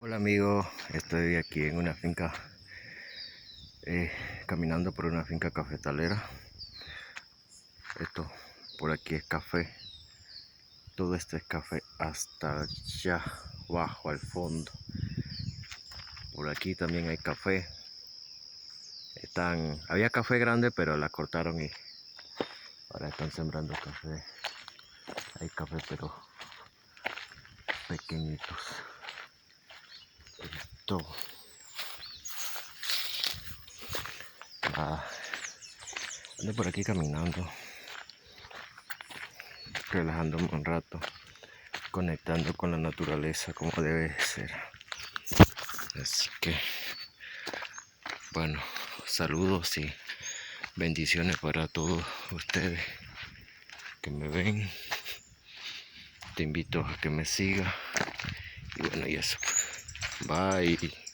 Hola amigo, estoy aquí en una finca, caminando por una finca cafetalera. Esto por aquí es café, todo esto es café hasta allá abajo al fondo. Por aquí también hay café. Había café grande pero la cortaron y ahora están sembrando café. Hay café pero pequeñitos. Esto, ando por aquí caminando, relajándome un rato, conectando con la naturaleza como debe ser. Así que, bueno, saludos y bendiciones para todos ustedes que me ven. Te invito a que me sigas. Y bueno, y eso. Bye.